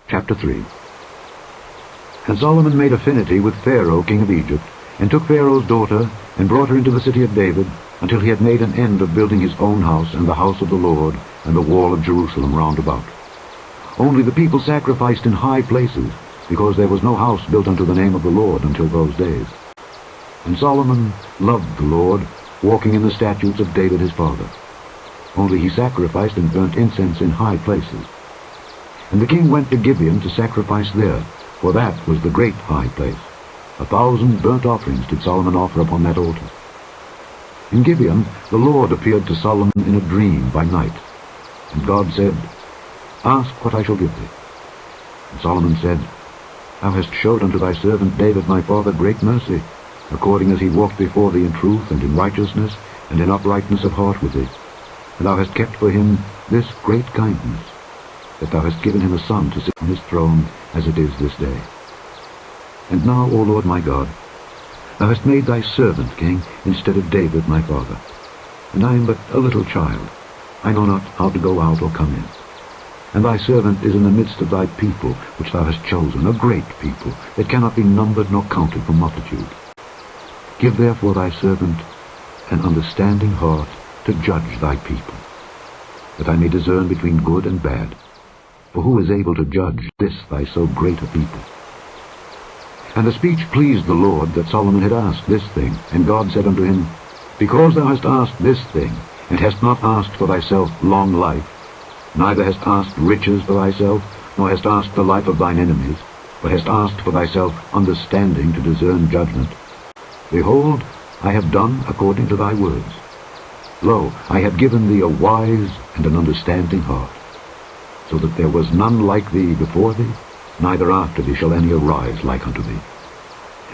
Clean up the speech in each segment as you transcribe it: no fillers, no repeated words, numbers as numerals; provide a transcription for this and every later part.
Chapter 3. And Solomon made affinity with Pharaoh king of Egypt, and took Pharaoh's daughter, and brought her into the city of David, until he had made an end of building his own house, and the house of the Lord, and the wall of Jerusalem round about. Only the people sacrificed in high places, because there was no house built unto the name of the Lord until those days. And Solomon loved the Lord, walking in the statutes of David his father. Only he sacrificed and burnt incense in high places. And the king went to Gibeon to sacrifice there, for that was the great high place. 1,000 burnt offerings did Solomon offer upon that altar. In Gibeon the Lord appeared to Solomon in a dream by night. And God said, Ask what I shall give thee. And Solomon said, Thou hast showed unto thy servant David my father great mercy, according as he walked before thee in truth and in righteousness and in uprightness of heart with thee. And thou hast kept for him this great kindness, that thou hast given him a son to sit on his throne as it is this day. And now, O Lord my God, thou hast made thy servant king instead of David my father. And I am but a little child. I know not how to go out or come in. And thy servant is in the midst of thy people, which thou hast chosen, a great people, that cannot be numbered nor counted for multitude. Give therefore thy servant an understanding heart to judge thy people, that I may discern between good and bad. For who is able to judge this thy so great a people? And the speech pleased the Lord that Solomon had asked this thing. And God said unto him, Because thou hast asked this thing, and hast not asked for thyself long life, neither hast asked riches for thyself, nor hast asked the life of thine enemies, but hast asked for thyself understanding to discern judgment, behold, I have done according to thy words. Lo, I have given thee a wise and an understanding heart, so that there was none like thee before thee, neither after thee shall any arise like unto thee.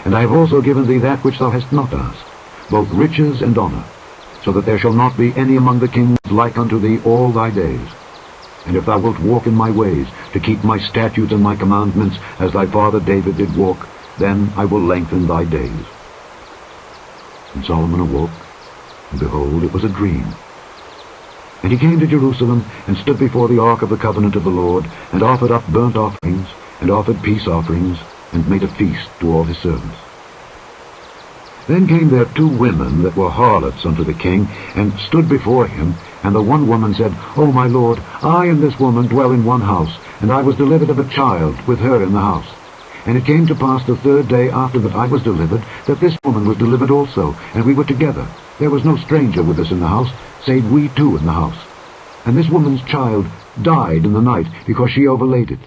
And I have also given thee that which thou hast not asked, both riches and honor, so that there shall not be any among the kings like unto thee all thy days. And if thou wilt walk in my ways, to keep my statutes and my commandments, as thy father David did walk, then I will lengthen thy days. And Solomon awoke, and behold, it was a dream. And he came to Jerusalem, and stood before the ark of the covenant of the Lord, and offered up burnt offerings, and offered peace offerings, and made a feast to all his servants. Then came there 2 women that were harlots unto the king, and stood before him. And the one woman said, O my lord, I and this woman dwell in one house, and I was delivered of a child with her in the house. And it came to pass the 3rd day after that I was delivered, that this woman was delivered also, and we were together. There was no stranger with us in the house, save we 2 in the house. And this woman's child died in the night, because she overlaid it.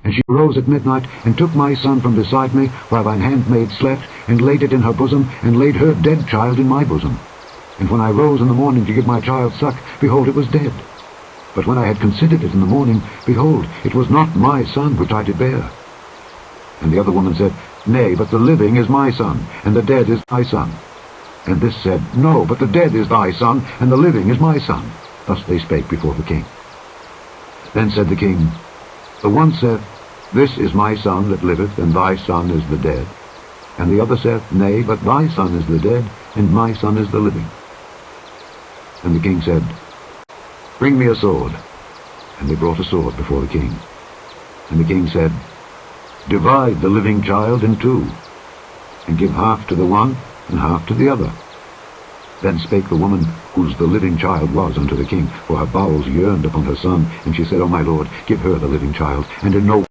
And she arose at midnight, and took my son from beside me, while thine handmaid slept, and laid it in her bosom, and laid her dead child in my bosom. And when I rose in the morning to give my child suck, behold, it was dead. But when I had considered it in the morning, behold, it was not my son which I did bear. And the other woman said, Nay, but the living is my son, and the dead is thy son. And this said, No, but the dead is thy son, and the living is my son. Thus they spake before the king. Then said the king, The one saith, This is my son that liveth, and thy son is the dead. And the other saith, Nay, but thy son is the dead, and my son is the living. And the king said, Bring me a sword. And they brought a sword before the king. And the king said, Divide the living child in 2, and give half to the one, and half to the other. Then spake the woman whose the living child was unto the king, for her bowels yearned upon her son. And she said, O my lord, give her the living child, and in no